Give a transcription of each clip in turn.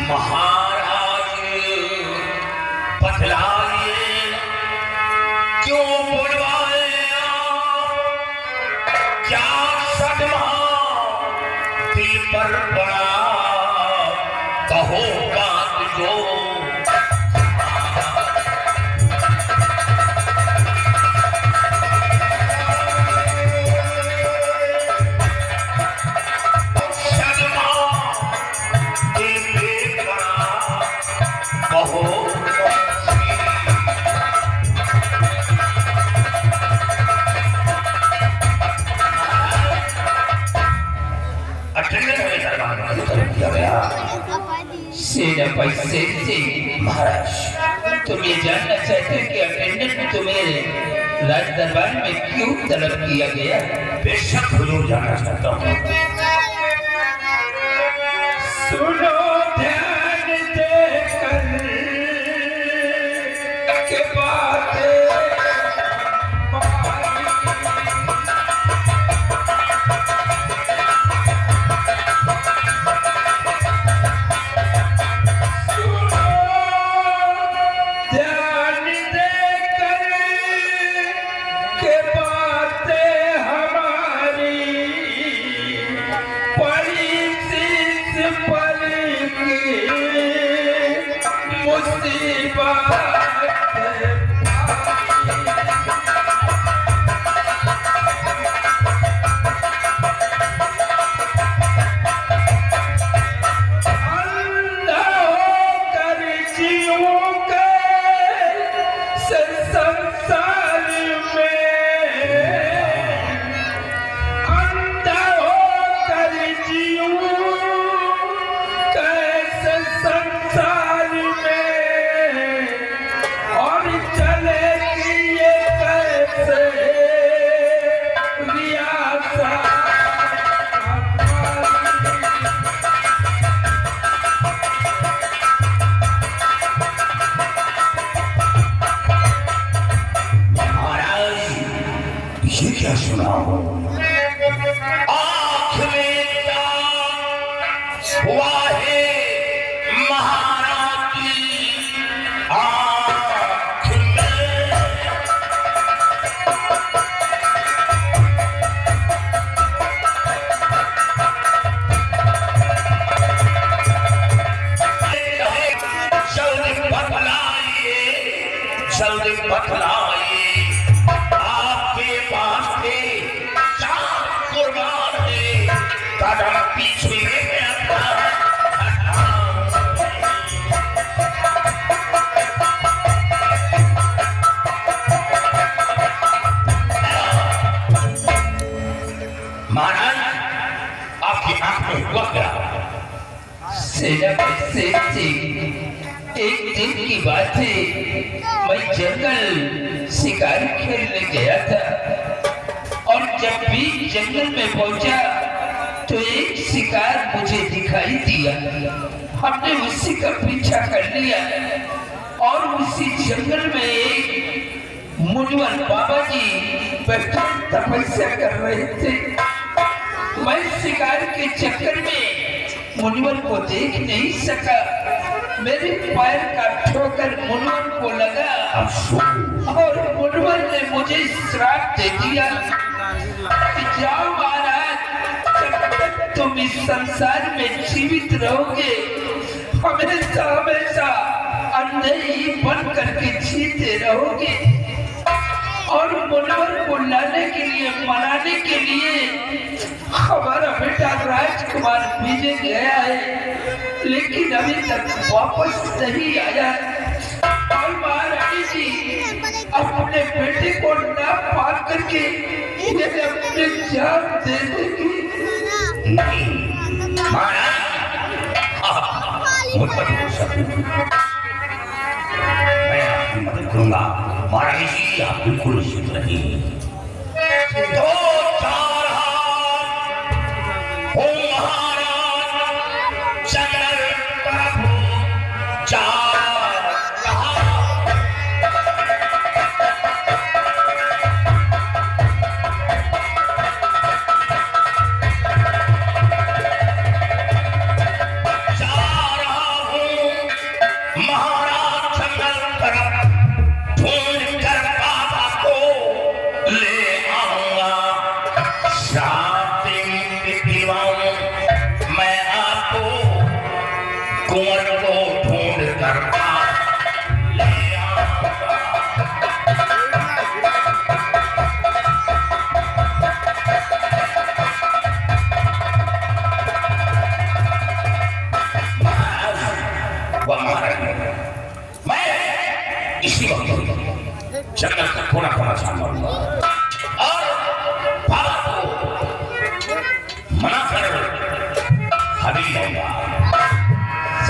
महाराज बतलाइए क्यों बुलवाए क्या सदमा दिल पर पड़ा कहो बात जो महाराज, तुम ये जानना चाहते हो कि अटेंडेंट तुम्हें राज दरबार में क्यों तलब किया गया? बेशक हुजूर जानना चाहता हूँ। सुनो ध्यान देकर के बातें क्या सुना हो? आँख में क्या हुआ है महाराज की आँख में? जल्दी बतलाइए, जल्दी बतलाइए पीछे महाराज आपकी आंख में हुआ क्या? सेनापति एक दिन की बात है, मैं जंगल शिकार खेलने गया था और जब भी जंगल में पहुंचा तो एक शिकार मुझे दिखाई दिया। हमने उसी का पीछा कर लिया और उसी जंगल में एक मुनिवर बाबा जी बैठे तपस्या कर रहे थे। मैं शिकार के चक्कर में मुनिवर को देख नहीं सका। मेरे पैर का ठोकर मुनिवर को लगा और मुनिवर ने मुझे श्राप दे दिया कि जाओ महाराज, तुम इस संसार में जीवित रहोगे हमेशा हमेशा अंधे ही बन करके जीते रहोगे। और मुनिवर को लाने के लिए, मनाने के लिए हमारा बेटा राजकुमार भेजे गया है, लेकिन अभी तक वापस नहीं आया। और महारानी जी अपने बेटे को ना पा करके इन्हें अपने जान दे देगी। नहीं महाराज, मुझ पर भरोसा मैं आपकी मदद करूंगा। महारानी जी आप बिल्कुल निश्चित रहिए। दो चार हाथ हो महाराज, चंद्र प्रभु चार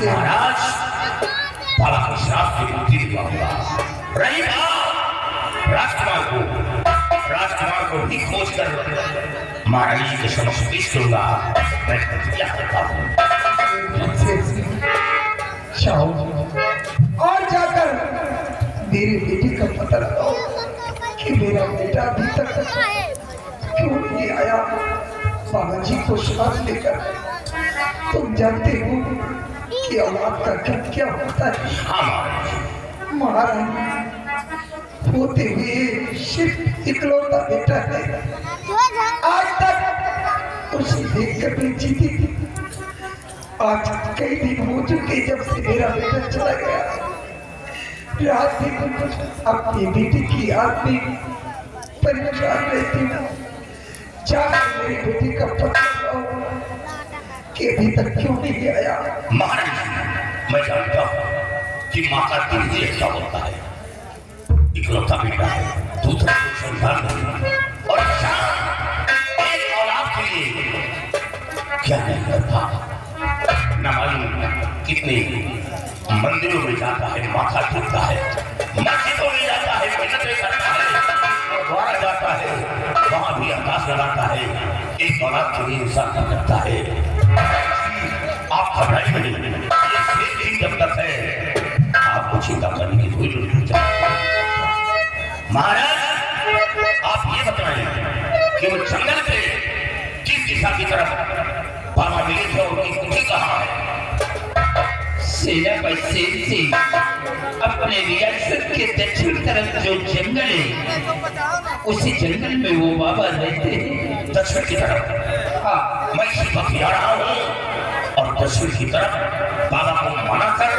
महाराज बाबा के श्राप से मुक्ति दिलाऊंगा। रही बात राजकुमार को भी खोज कर महाराज जी के समक्ष पेश करूंगा। मैं प्रतिज्ञा करता हूँ। जाओ और जाकर मेरी बेटी का पता लगाओ कि मेरा बेटा अभी तक क्यों नहीं आया। बाबा जी को श्राप लेकर तुम जानते हो कि औलाद का क्या क्या होता है। हाँ महाराज होते हुए सिर्फ इकलौता बेटा है। आज तक उसे देख कर मैं जीती थी। आज कई दिन हो चुके जब से मेरा बेटा चला गया। रात दिन अपनी बेटी की याद में परेशान रहती हूँ। जाकर मेरी बेटी का पता लगाओ कि अभी तक क्यों नहीं आया। महाराज मैं जानता हूँ कि माँ का दिल ही ऐसा होता है। इकलौता बेटा है, दूसरा कोई संतान नहीं, और एक औलाद के लिए क्या नहीं करता। न मालूम कितने मंदिरों में जाता है, माथा टेकता है, मस्जिदों में जाता है, मिन्नतें करता है, गुरुद्वारा जाता है, वहां भी अरदास लगाता है। एक औलाद के लिए इंसान क्या करता है। आप घबराइए नहीं, ये शेर दिन जब तक है आपको चिंता करने की कोई जरूरत नहीं। महाराज आप ये बताएं कि वो जंगल के किस दिशा की तरफ बाबा मिले थे और उनकी कुटी कहाँ है। सेनापति से अपने रियासत के दक्षिण तरफ जो जंगल है उसी जंगल में वो बाबा रहते हैं। दक्षिण की तरफ? हाँ, मैं इसी वक्त आ रहा हूँ और दक्षिण की तरफ बाबा को मना कर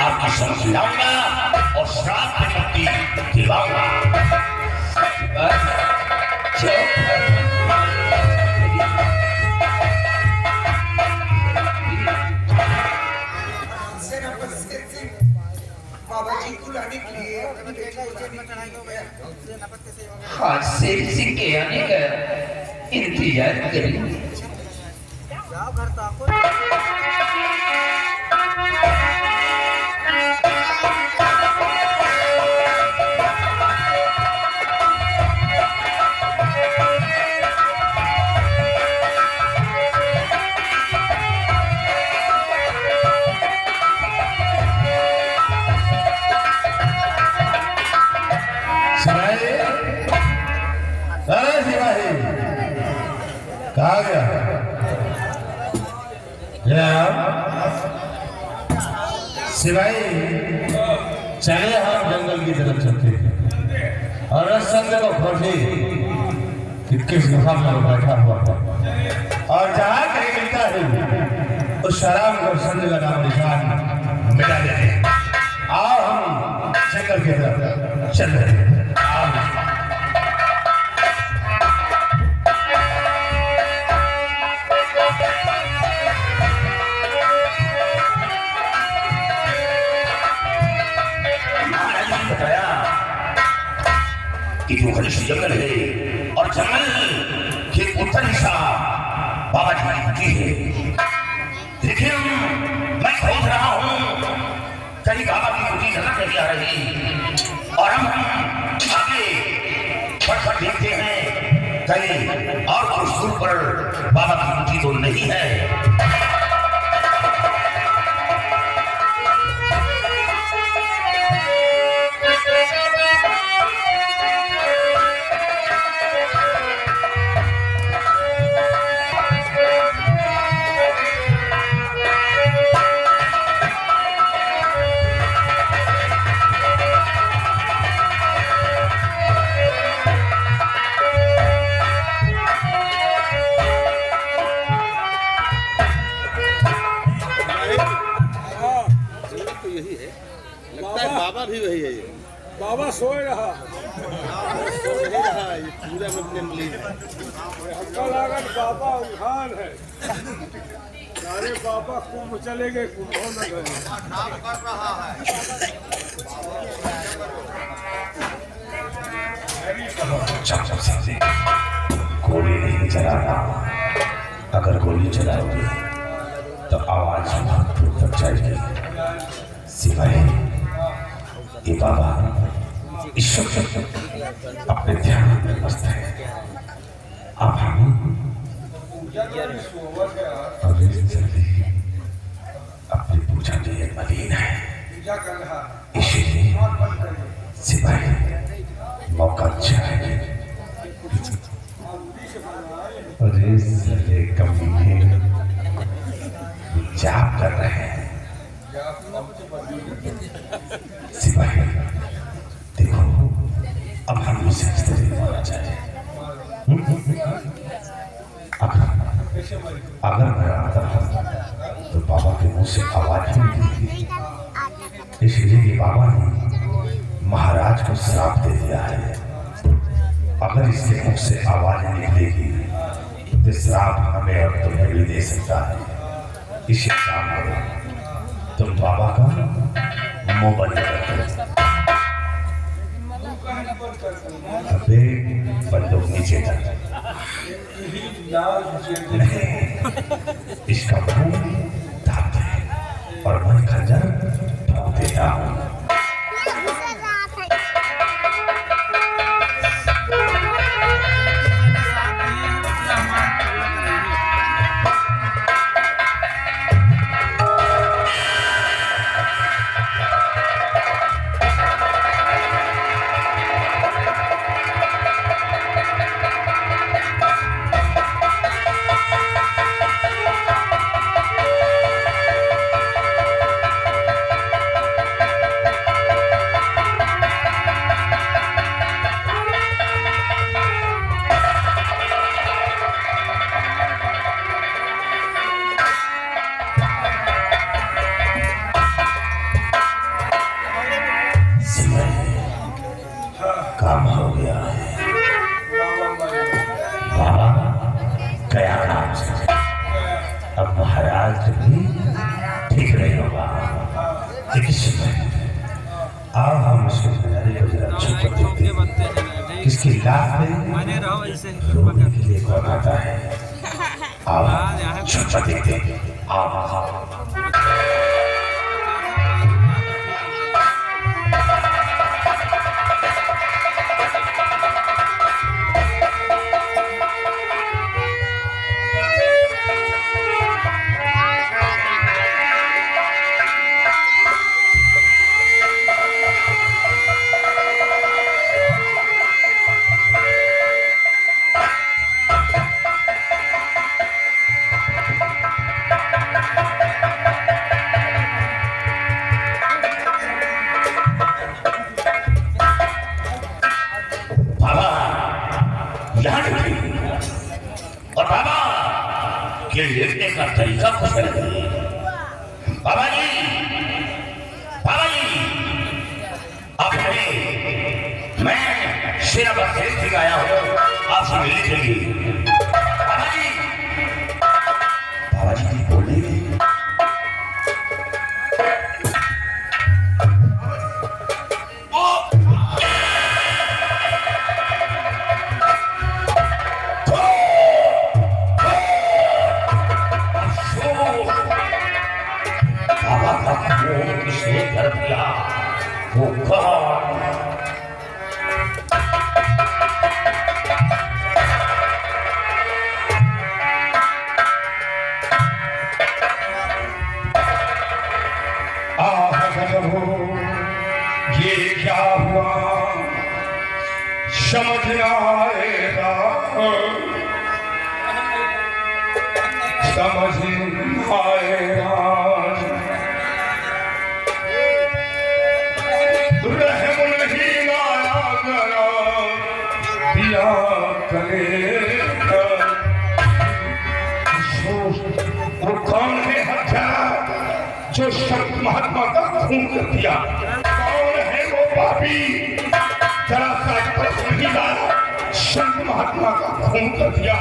आपकी समझ लाऊंगा और श्राप से मुक्ति दिलाऊंगा। बाबा जी को लाने के लिए हाँ, शेर सिंह के आने का इंतजार करेंगे। कहा गया सिवाई चले हम जंगल की तरफ चलते और संग को खोजे कि किस गुफा में बैठा हुआ था और जहाँ कहीं मिलता है उस शराब को संग का नाम निशान मिला देते। आओ हम जंगल की तरफ चल रहे हैं। कि जो घनिष्ठ जंगल है और जंगल के उत्तर दिशा बाबा जी की कुटी है। लेकिन मैं खोज रहा हूँ कहीं बाबा की कुटी नजर नहीं आ रही और हम आगे बढ़कर देखते हैं कहीं और कुछ दूर पर बाबा की कुटी तो नहीं है। बाबा भी वही है। बाबा सोए रहा सो नहीं रहा, ये पूरा में अपने मिली हमका लागत बाबा उठान है। सारे बाबा कुंभ चले गए, कुंभों न गए। गोली नहीं चलाना, अगर गोली चलाओगे तो आवाज बहुत दूर तक जाएगी। सिवाय ये बाबा ईश्वर अपने ध्यान में मस्त है। अब हम अपनी पूजा में मलीन है, इसीलिए सिवाय मौका अच्छा है। अरे साले कमीने जाप कर रहे हैं। सिपाही देखो, अब हम उसे इस तरह मारा जाए। अगर मैं आता तो बाबा के मुंह से आवाज ही नहीं निकली। इसलिए बाबा ने महाराज को श्राप दे दिया है। अगर इसके मुख से आवाज निकलेगी तो श्राप हमें और तुम्हें भी दे सकता है। इसे काम करो, तुम बाबा का मुंह बंद कर। अबे बंदूक नीचे कर। इसका मुंह ढाक दे और मैं खंजर ठोक देता हूँ। काम हो गया है बाबा, गया काम से। अब महाराज भी ठीक नहीं होगा। आओ हम उसके नजारे को जरा छुप कर देखते हैं। किसकी लाश में रोने के लिए कौन आता है। आओ छुप कर देखते हैं। आओ ये लिखने का तरीका कुछ नहीं। बाबा जी, अब मैं शेरा बखेर से आया हूँ आपसे मिलने के लिए। बाबा जी बोल रही थी। किसने कर दिया वो कौन? ये क्या हुआ समझ ना आएगा, समझ ना आएगा। रहम नहीं आया करा दिया करेगा। वो कौन है हत्यारा जो संत महात्मा का खून कर दिया? कौन है वो पापी जरा सा प्रश्न ही लाया, संत महात्मा का खून कर दिया?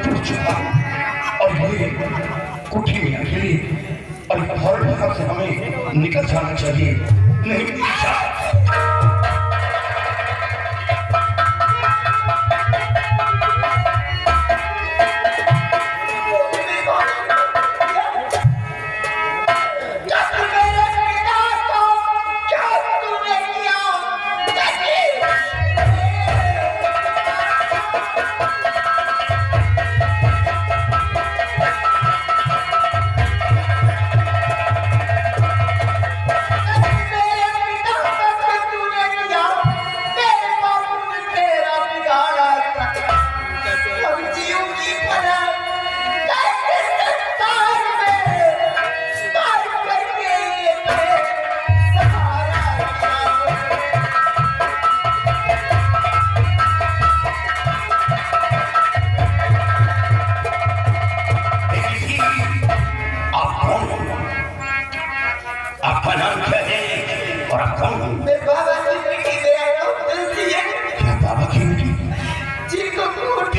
टूट चुका और ये कुठी में अकेली और हर भाग से हमें निकल जाना चाहिए। नहीं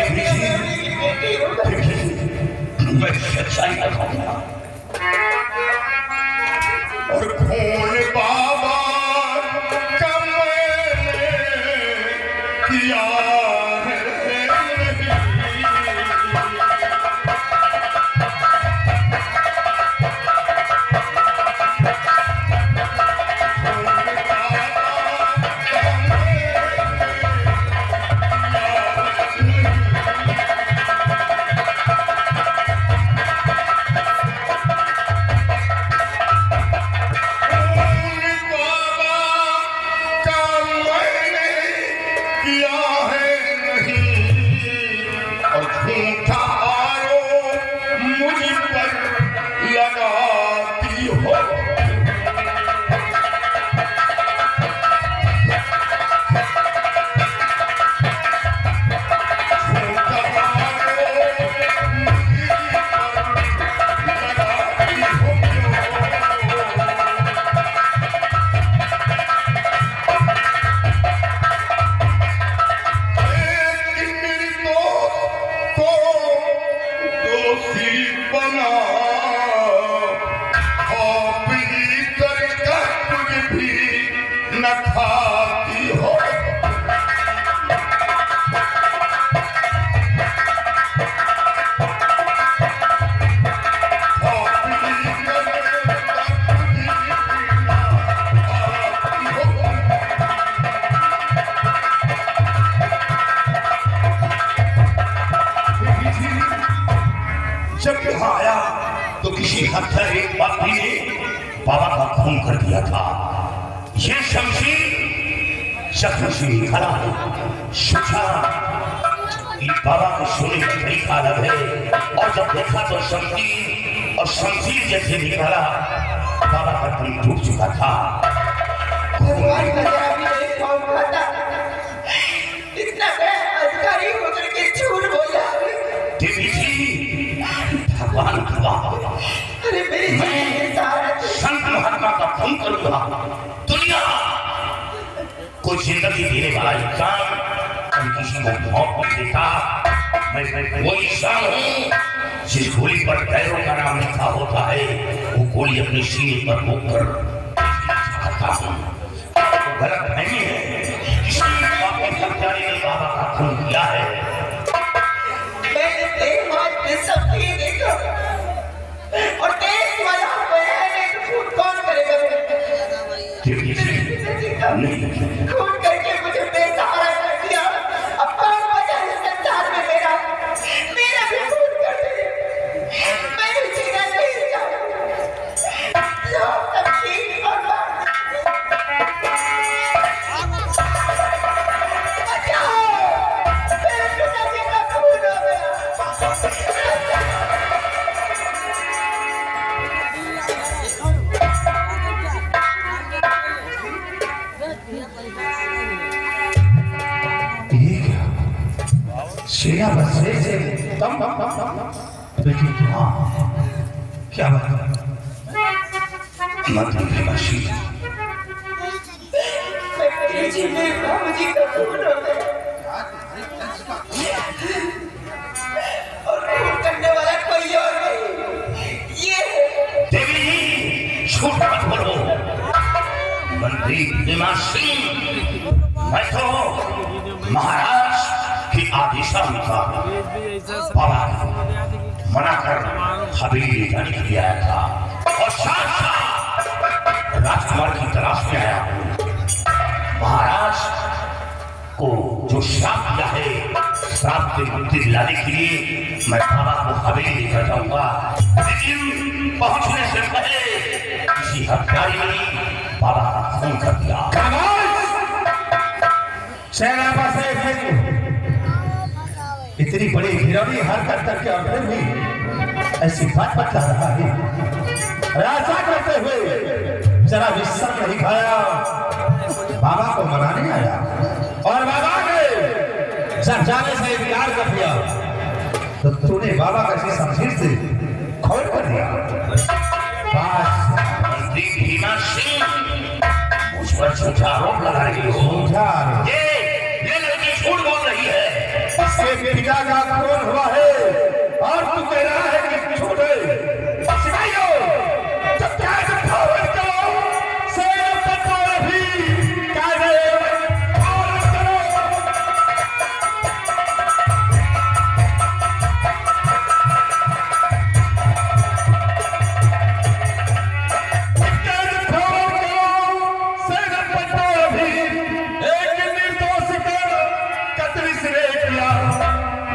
देवी जी, मैं सच्चाई बताऊंगा और खून बाबा का मैंने किया है। जब यहाँ आया तो किसी हद तक एक पापी ने बाबा का खून कर दिया था। ये शमशीर जख्म से निकला है। सोचा बाबा को सोने का तरीका अलग है, और जब देखा तो शमशीर और शमशीर जैसे निकला, बाबा का दम टूट चुका था। भगवान का जरा भी नहीं कौन खाता, इतना बड़ा अधिकारी होकर के झूठ बोला। देवी जी, भगवान गवाह, अरे मेरे संत महात्मा का खून करूंगा। दुनिया को जिंदगी देने वाला इंसान कभी किसी को मौत नहीं देता। मैं वो इंसान हूँ जिस गोली पर पैरों का नाम लिखा होता है, वो गोली अपने सीने पर रोककर खाता हूँ। तो गलत नहीं है, इसलिए बाबा कर्मचारी ने बाबा का खून किया है। सब ये देखो, और देश वाला खून कौन करेगा? नहीं, खून करके मुझे बेसहारा कर दिया। अब कौन बचा है संसार में? मेरा भी खून कर दे। मैं भी जीना नहीं चाहता। लोग सब ठीक और बचाओ, मेरे पिताजी का खून हो गया। शेरा बसे से तम लेकिन क्या बात है? मत बसी बाबूजी का खून हो गया, और खून करने वाला कोई और नहीं, ये देवी जी, झूठ मत बोलो। मंत्री भीमा सिंह, मैं तो महाराज की आदेशानुसार बाबा मना कर हवेली जाने के लिए आया था, और साथ साथ राजकुमार की तलाश में आया हूँ। महाराज को जो श्राप दिया है, श्राप से मुक्ति दिलाने के लिए मैं बाबा को हवेली लेकर जाऊंगा। लेकिन पहुंचने से पहले किसी हत्यारी ने बाबा का खून कर दिया। इतनी बड़ी घिरौनी हरकत करके अपने भी ऐसी बात बता रहा है। ऐसा करते हुए जरा भी शक नहीं खाया, बाबा को मनाने आया, और बाबा ने जब जाने से इनकार कर दिया तो तूने बाबा का इसी शमशीर से खोल कर दिया। मंत्री भीमा सिंह मुझ पर झूठा आरोप लगा रही हो। झूठा ये लड़की झूठ बोल रही है। इसके पिता का खून हुआ है और तू कह रहा है कि झूठ है। सिपाहियों, जब क्या भावना करो सेना पटवार भी कार्य और करो।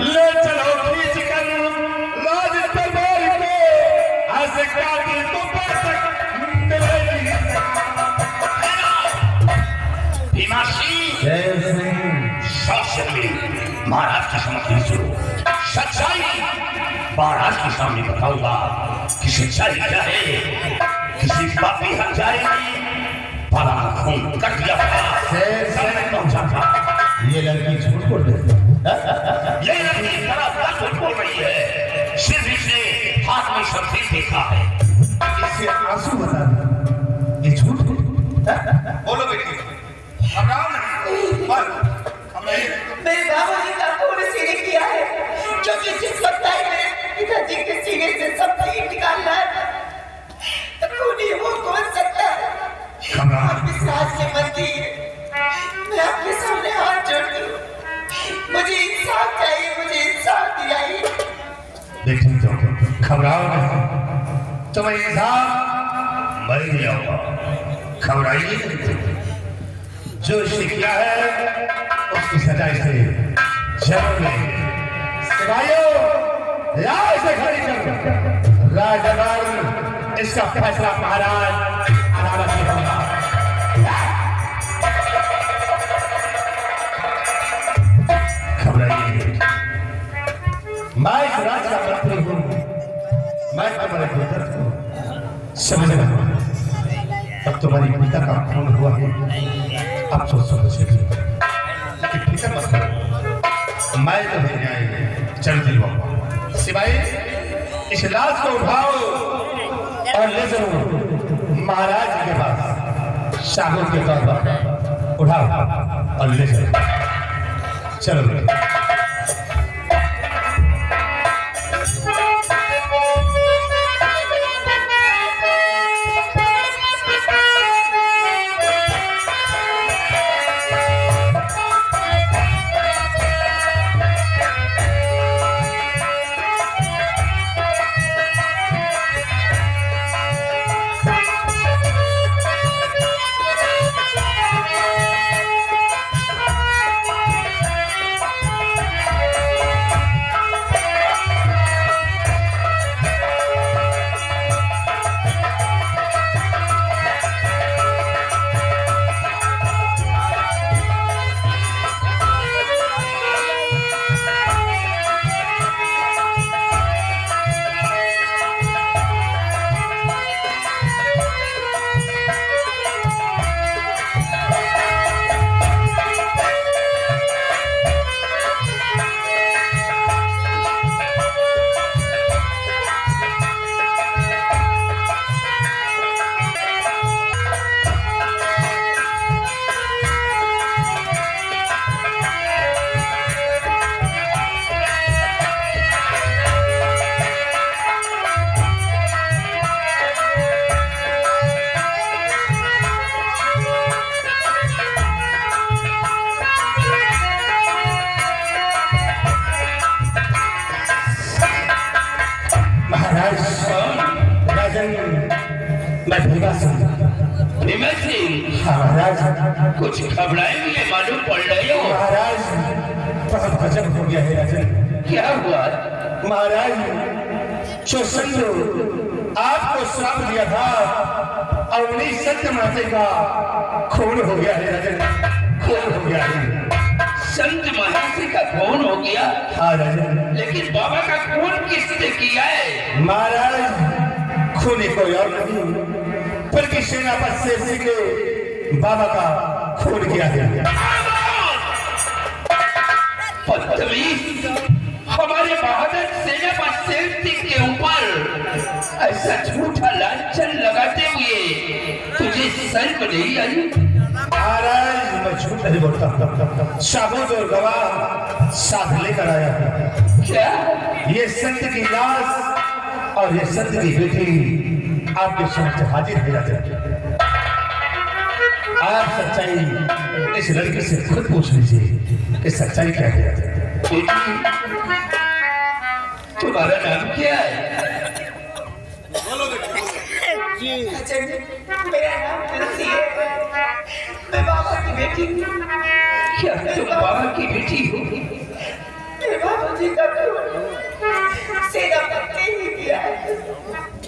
ले चलो खींच कर राज दरबार को, ऐसे कातिल को पातक मिलेगी। भीमा सिंह महाराज की समझ सुनो, सच्चाई महाराज के सामने बताऊंगा कि सच्चाई क्या है। किसी पापी हत्यारे ने बड़ा खून कर दिया था। ये लड़की झूठ बोल रही है। ये लड़की बड़ा झूठ बोल रही है। सिर्फ इसने हाथ में शमशीर देखा है। इससे आंसू बता दे, ये झूठ बोलो बेटी, घबराओ नहीं, बोल, मेरे बाबा जी का खून इसी ने किया है, क्योंकि जिस वक्त आई मेरे पिताजी के सीने से शमशीर निकालना है, तो खूनी वो कौन सकता है? आप इस राज के मंदिर, मैं आपके सामने हाथ जोड़ती हूँ, मुझे इंसाफ चाहिए, मुझे इंसाफ दिलाइए। देखिए तो घबराओ नहीं, तुम्हें इंसान मैं नहीं आऊंगा, घबराइए। जो इसने किया है उसकी सजा इसे जरूर मिलेगी। सिपाहियों, लाओ इसे खड़ी करो। राजदरबार इसका फैसला महाराज अदालत में होगा। मैं इस राज का मंत्री हूँ, मैं तुम्हारे बेटा हूँ, समझ रहा। अब तुम्हारी पिता का खून हुआ है, अब सोच कि फिक्र मत करो, मैं तुम्हें न्याय चल दिलवाऊंगा। सिपाही, इस लाश को उठाओ और ले चलो महाराज के पास शाहूर के तौर पर। उठाओ और ले चलो। चलो मैं भीमा सिंह। भीमा सिंह, महाराज कुछ घबराए हुए मालूम पड़ रहे हो। महाराज बहुत गजब हो गया है राजन। क्या हुआ? महाराज जो शत्रु आपको श्राप दिया था और उन्हीं सत्य माते का खून हो गया है राजन, खून हो गया है। संत महाशय का खून हो गया? हाँ राजन। लेकिन बाबा का खून किसने किया है? महाराज खूनी कोई और नहीं बल्कि सेनापति शेर सिंह ने बाबा का खून किया है। बदतमीज, हमारे बहादुर सेनापति शेर सिंह के ऊपर ऐसा झूठा लांछन लगाते हुए तुझे शर्म नहीं आई? महाराज मैं झूठ नहीं बोलता, साबुत और गवाह साथ लेकर आया हूं। क्या? ये सत्य की लाश और ये सत्य की बेटी आपके समक्ष हाजिर हो जाते हैं। आप सच्चाई इस लड़की से खुद पूछ लीजिए कि सच्चाई क्या है। बेटी, तुम्हारा नाम क्या है? अच्छा जी, मेरा नाम तुलसी है। मैं बाबा की बेटी हूँ। क्या तुम बाबा की बेटी हो? मेरे बाबा जी का खून सेनापति ने किया है।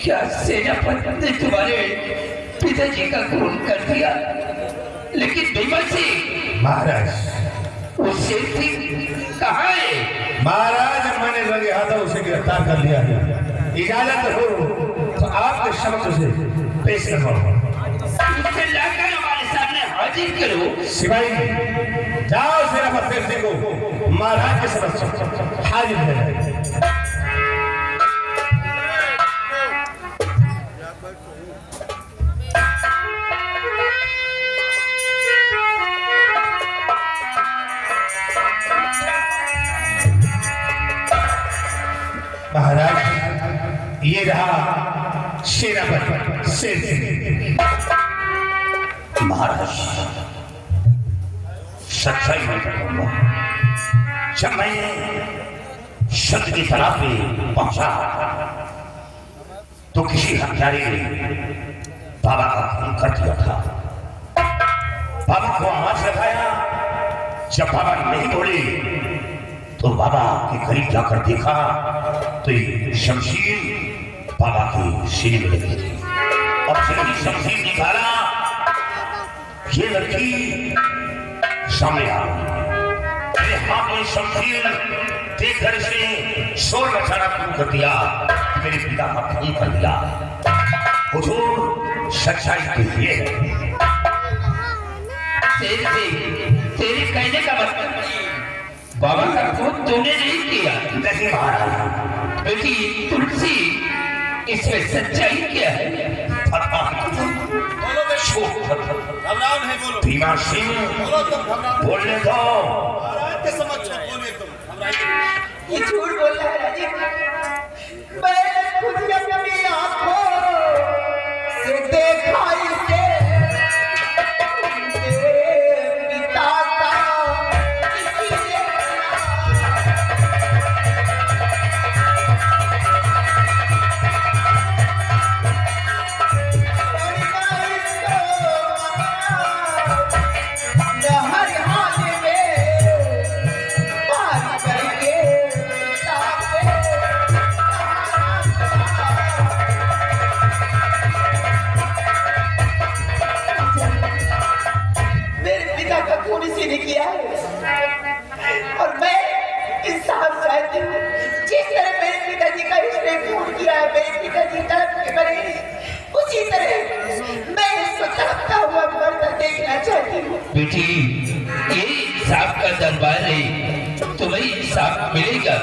क्या सेनापति ने तुम्हारे पिताजी का खून कर दिया? लेकिन बीमा सिंह, महाराज वो शेर सिंह कहाँ है? महाराज मैंने लगे हाथों उसे गिरफ्तार कर लिया है। इजाजत हो तो आपके समक्ष उसे पेश करवाऊंगा। उसे लाकर हमारे सामने हाजिर करो। सिपाही जाओ सेनापति शेर सिंह को महाराज के समक्ष हाजिर करें। महाराज ये रहा सेनापति शेर सिंह। महाराज सच्चाई में कहूंगा, जब मैं सत्य की तरफ पे पहुंचा तो किसी हत्यारे ने बाबा का खून कर दिया था। बाबा को आवाज लगाया, जब बाबा नहीं बोले तो बाबा के करीब जाकर देखा तो ये शमशीर बाबा के सीने में लगी थी। और जब ही शमशीर निकाला, ये लड़की सामने आ गई। मेरे हाथ में शमशीर देखकर इसने शोर मचाना शुरू कर दिया, मेरे पिता का खून कर दिया। हुजूर सच्चाई तो ये है। तेरे कहने का मतलब बाबा का खून तूने नहीं किया? नहीं महाराज। बेटी तुलसी, इसमें सच्चाई क्या है? भीमा सिंह बोलने दो। ये झूठ बोल रहा है राजीव। मैंने खुद अपनी आंखों से देखा इसे। मेरे पिता का इसीलिए हर हाल में पार करके मेरे पिता का खून इसी ने किया है और मैं इंसाफ चाहती हूँ। जिस तरह मेरे पिताजी का इसने खून किया है, मेरे पिताजी तड़प के मरे, उसी तरह मैं इसको तड़पता हुआ मरता देखना चाहती हूँ। बेटी, ये इंसाफ का दरबार है, तुम्हें इंसाफ मिलेगा।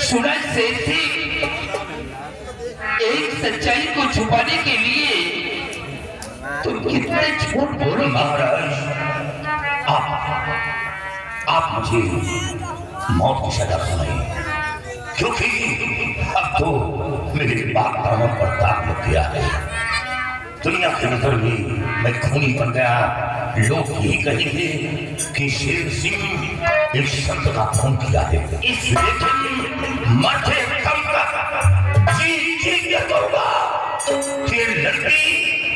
सुना शेर सिंह, एक सच्चाई को छुपाने के लिए तुम कितने झूठ बोलो। महाराज आप मुझे मौत की सजा सुनाइए, क्योंकि अब तो मेरे बाप दामों पर दाग लग गया है। दुनिया के नजर में मैं खूनी बन गया। लोग यही कहेंगे कि शेर सिंह एक संत का खून किया है। इसलिए मरते दम तक जी के कहूंगा कि लड़की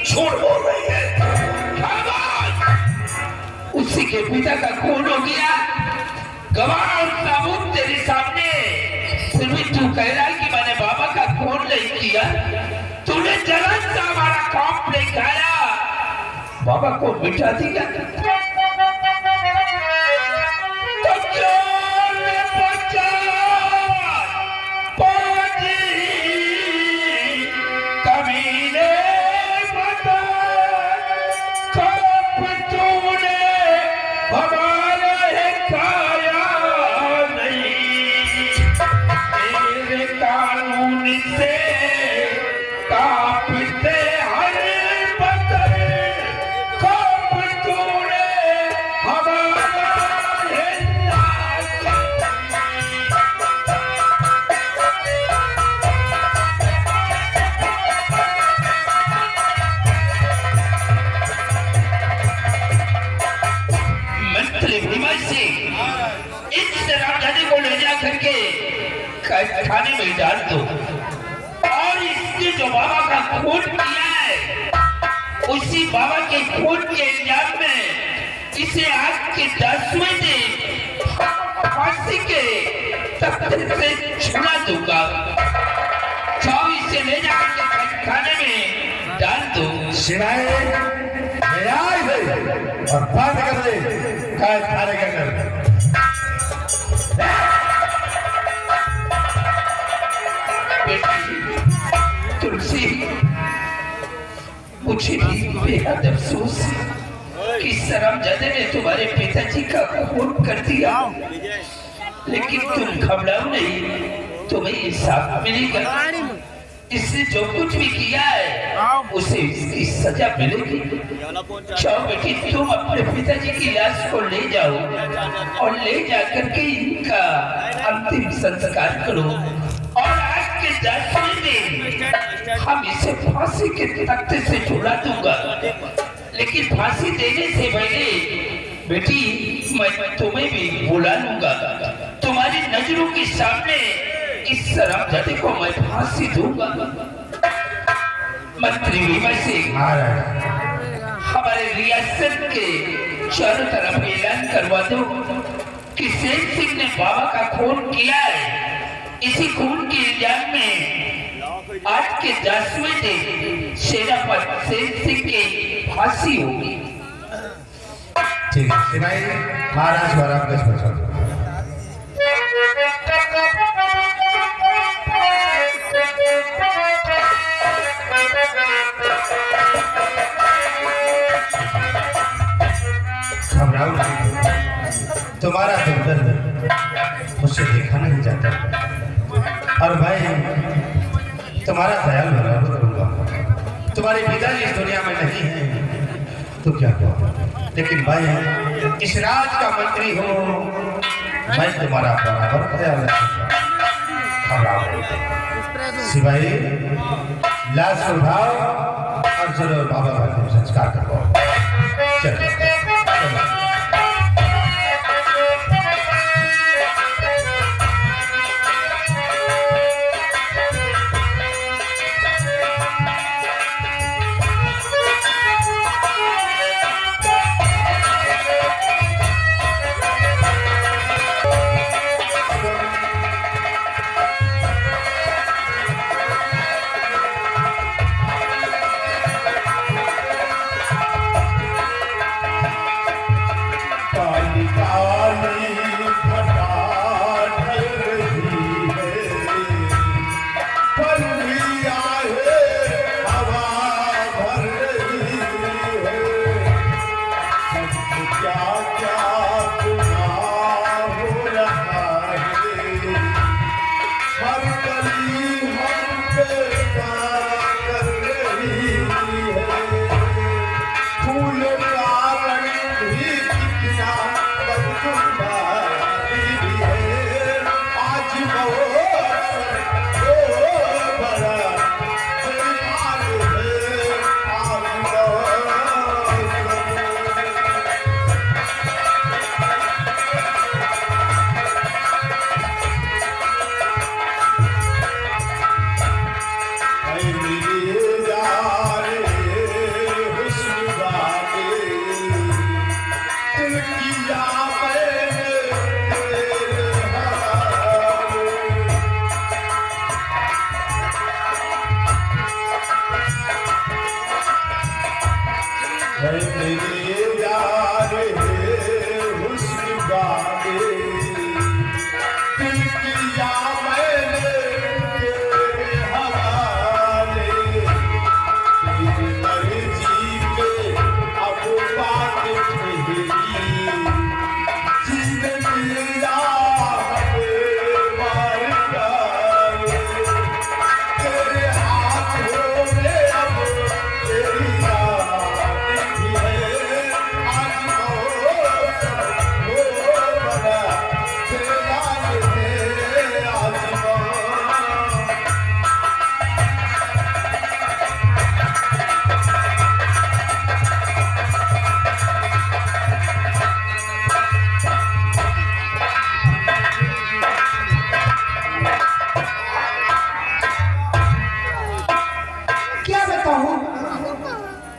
झूठ बोल रही है। उसी के पिता का खून हो गया, गवाह और सबूत तेरे सामने, फिर भी तू कह रहा है कि मैंने बाबा का खून नहीं किया। तूने जलन से हमारा खौफ नहीं खाया, बाबा को मिटा दिया। तो क्यों न बचा पाजी, कमीने बता खौफ तूने हमारा है खाया नहीं। तेरे कानून से कांपते हर बदन, खौफ तूने खाने में डाल दो और इसने जो बाबा का खून किया है उसी बाबा के खून के इल्जाम में इसे आज के 10वें दिन फांसी के तख्ते से छुड़ा दूंगा। जाओ इसे ले जाकर खाने में डाल दो। सिवाय और बंद कर दे काय खाने का कर। तुलसी मुझे भी बेहद अफसोस है कि शर्मजादे ने तुम्हारे पिताजी का खून कर दिया, लेकिन तुम घबराओ नहीं, तुम्हें इंसाफ मिलेगा। इसने जो कुछ भी किया है उसे इसकी सजा मिलेगी। जाओ बेटी, तुम अपने पिताजी की लाश को ले जाओ और ले जाकर के इनका अंतिम संस्कार करो और आज के 10वें दिन हम इसे फांसी के तख्ते से छुड़ा दूंगा। लेकिन फांसी देने से पहले बेटी मैं तुम्हें भी बुला लूंगा। तुम्हारी नजरों के सामने इस शराबजादे को मैं फांसी दूंगा। मंत्री विमल सिंह हमारे रियासत के चारों तरफ ऐलान करवा दो कि सेठ सिंह ने बाबा का खून किया है। इसी खून के इल्जाम में आज के 10वें दिन सेनापति सेठ सिंह की फांसी होगी। ठीक है सिपाही महाराज द्वारा आपका घबराओ नहीं, तुम्हारा दर्द मुझसे देखा नहीं जाता और मैं तुम्हारा ख्याल बराबर करूंगा। तुम्हारे पिताजी इस दुनिया में नहीं है तो क्या हुआ, लेकिन मैं इस राज का मंत्री हूँ, मैं तुम्हारा बराबर ख्याल रखूंगा। घबराओ नहीं। सिपाही लाश उठाओ और चलो बाबा का संस्कार करवाओ। चलो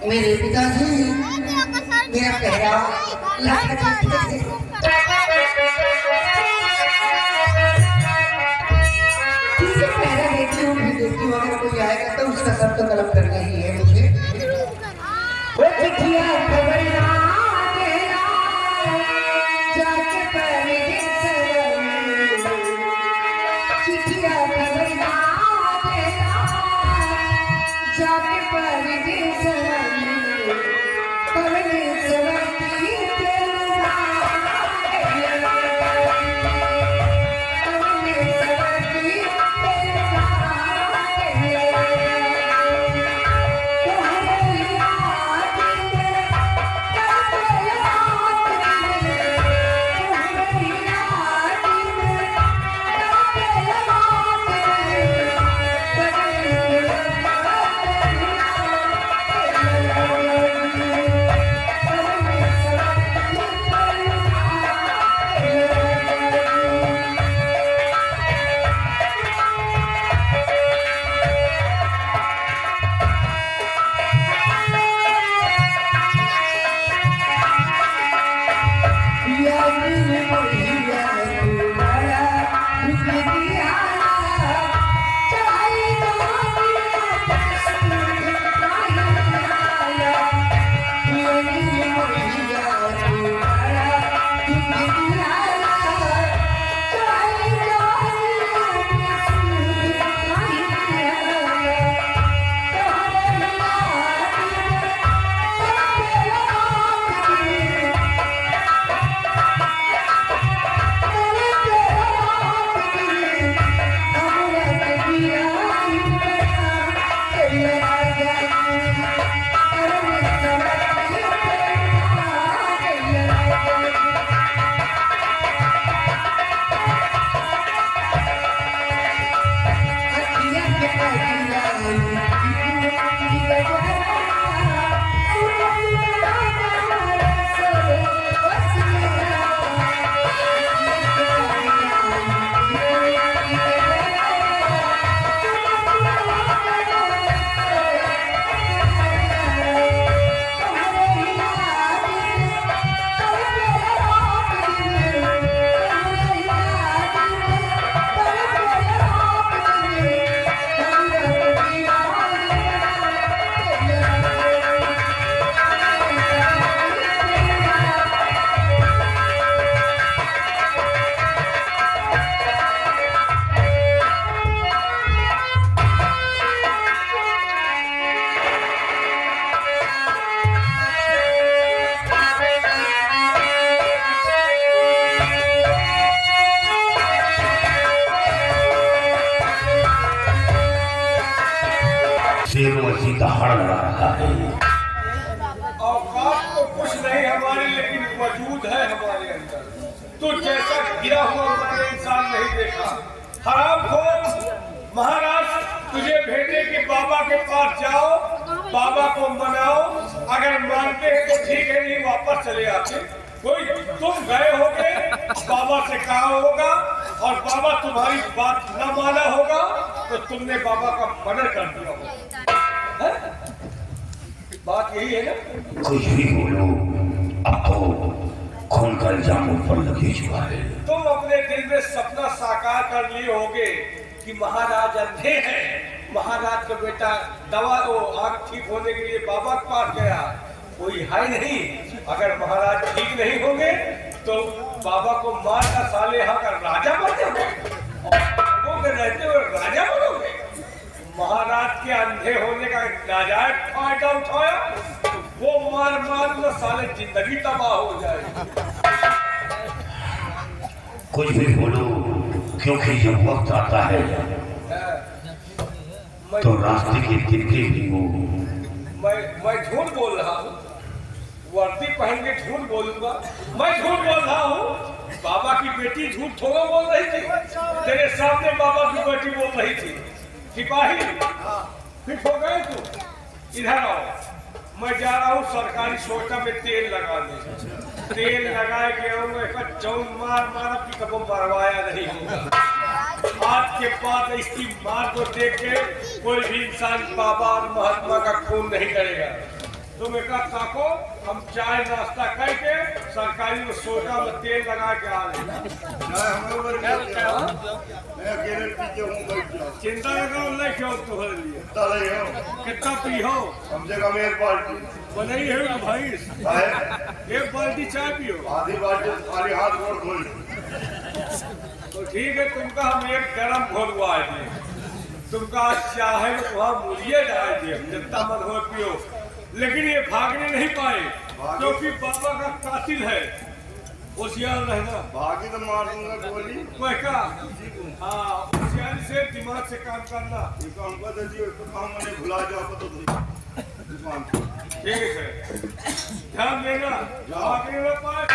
मेरे पिताजी मेरा पहरावा लाखा जी ठीक है पहरा देखती हूँ भी देखती हूँ अगर कोई आएगा तो उसका सब तो कलम करना ही है मुझे वो चिट्ठिया खबर ना देना जाके परदेस चिट्ठिया खबर ना देना जाके परदेस शेरों से दहाड़ लगा रहा है। औकात तो कुछ नहीं हमारी लेकिन वजूद है हमारे अंदर। तो जैसा गिरा हुआ मैंने इंसान नहीं देखा। हरामखोर महाराज तुझे भेजे कि बाबा के पास जाओ, बाबा को मनाओ, अगर मानते हैं तो ठीक है, नहीं वापस चले आते। कोई तुम गए होगे, बाबा से कहा होगा और बाबा तुम्हारी बात न माना होगा तो तुमने बाबा का मर्डर कर दिया होगा। बात यही है ना? कुछ भी बोलो, अब तो खून का इल्जाम ऊपर लगे चुका है। तुम अपने दिल में सपना साकार कर लिए होगे कि महाराज अंधे हैं, महाराज का बेटा दवा आंख ठीक होने के लिए बाबा के पास गया, कोई है नहीं। अगर महाराज ठीक नहीं होंगे तो बाबा को मार का साले कर राजा बनोगे, रहते हुए राजा बनोगे। महाराज के अंधे होने का नाजायज फायदा उठाया तो वो मार में साले जिंदगी तबाह हो जाए। कुछ भी बोलो, क्योंकि जब वक्त आता है तो रास्ते के तिनके भी हो। मैं झूठ बोल रहा हूँ, वर्दी पहन के झूठ बोलूंगा? मैं झूठ बोल रहा हूँ? बाबा की बेटी झूठ थोड़ा बोल रही थी, तेरे सामने बाबा की बेटी बोल रही थी। सिपाही फिट हो गए तू, इधर आओ। मैं जा रहा हूँ सरकारी सोचा में तेल लगाने। तेल लगाए के आऊंगा, चौन मार की कबो मरवाया नहीं होगा। आज के बाद इसकी मार को देख के कोई भी इंसान बाबा और महात्मा का खून नहीं करेगा। तुम एक ताको, हम चाय नाश्ता करके सरकारी में सोडा में तेल लगा के आ रहे हैं। मैं अकेले पीते हूँ बैठ जाओ। चिंता लगा नहीं क्यों तुम्हारे लिए कितना नहीं हो? कितना पी हो कम से कम एक बाल्टी बनाई है ना भाई, है। एक बाल्टी चाय पियो। आधी बाल्टी खाली हाथ गोड़ धोई। तो ठीक है, तुमका हम एक गरम घोलवा दिए, तुमका चाहे तो वहाँ मूलिये डाल दिए, जितना मन हो पियो। लेकिन ये भागने नहीं पाए क्योंकि बाबा का कातिल है, होशियार रहना। भागी तो मार दूंगा गोली। कोई का हाँ, होशियारी से दिमाग से काम करना। ये काम कर दीजिए, इसको काम मैंने भुला जाओ तो दुकान पे। ठीक है, ध्यान देना, भागने न पाए।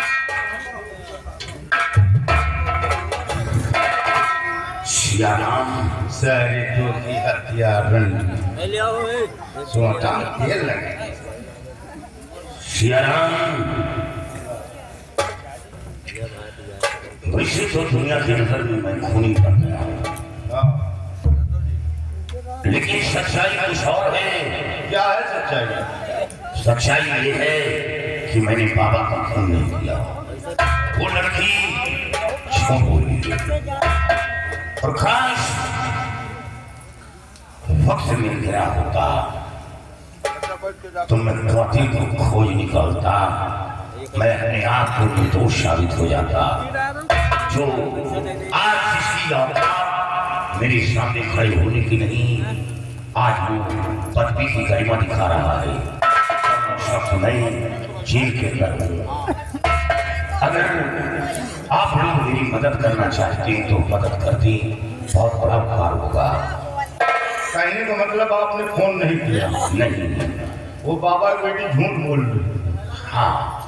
सिया राम सारे जो की हथियार सोटा तेल लगे। सिया राम वैसे तो दुनिया के नजर में मैं खूनी बन गया हूँ, लेकिन सच्चाई कुछ और है। क्या है सच्चाई? सच्चाई ये है कि मैंने बाबा का खून नहीं किया। वो लड़की झूठ बोली और खास वक्त मिल गया होता तो मैं कातिल को खोज निकालता, मैं अपने आप को निर्दोष साबित हो जाता। जो आज किसी औकात मेरे सामने खड़े होने की नहीं, आज वो पदवी की गरिमा दिखा रहा है। सब मैं जेल के अंदर हूँ। अगर आप लोग मेरी मदद करना चाहते हैं तो मदद कर दी, बहुत बड़ा उपकार होगा। कहने का मतलब आपने फोन नहीं किया? नहीं, वो बाबा की बेटी झूठ बोल रही। हाँ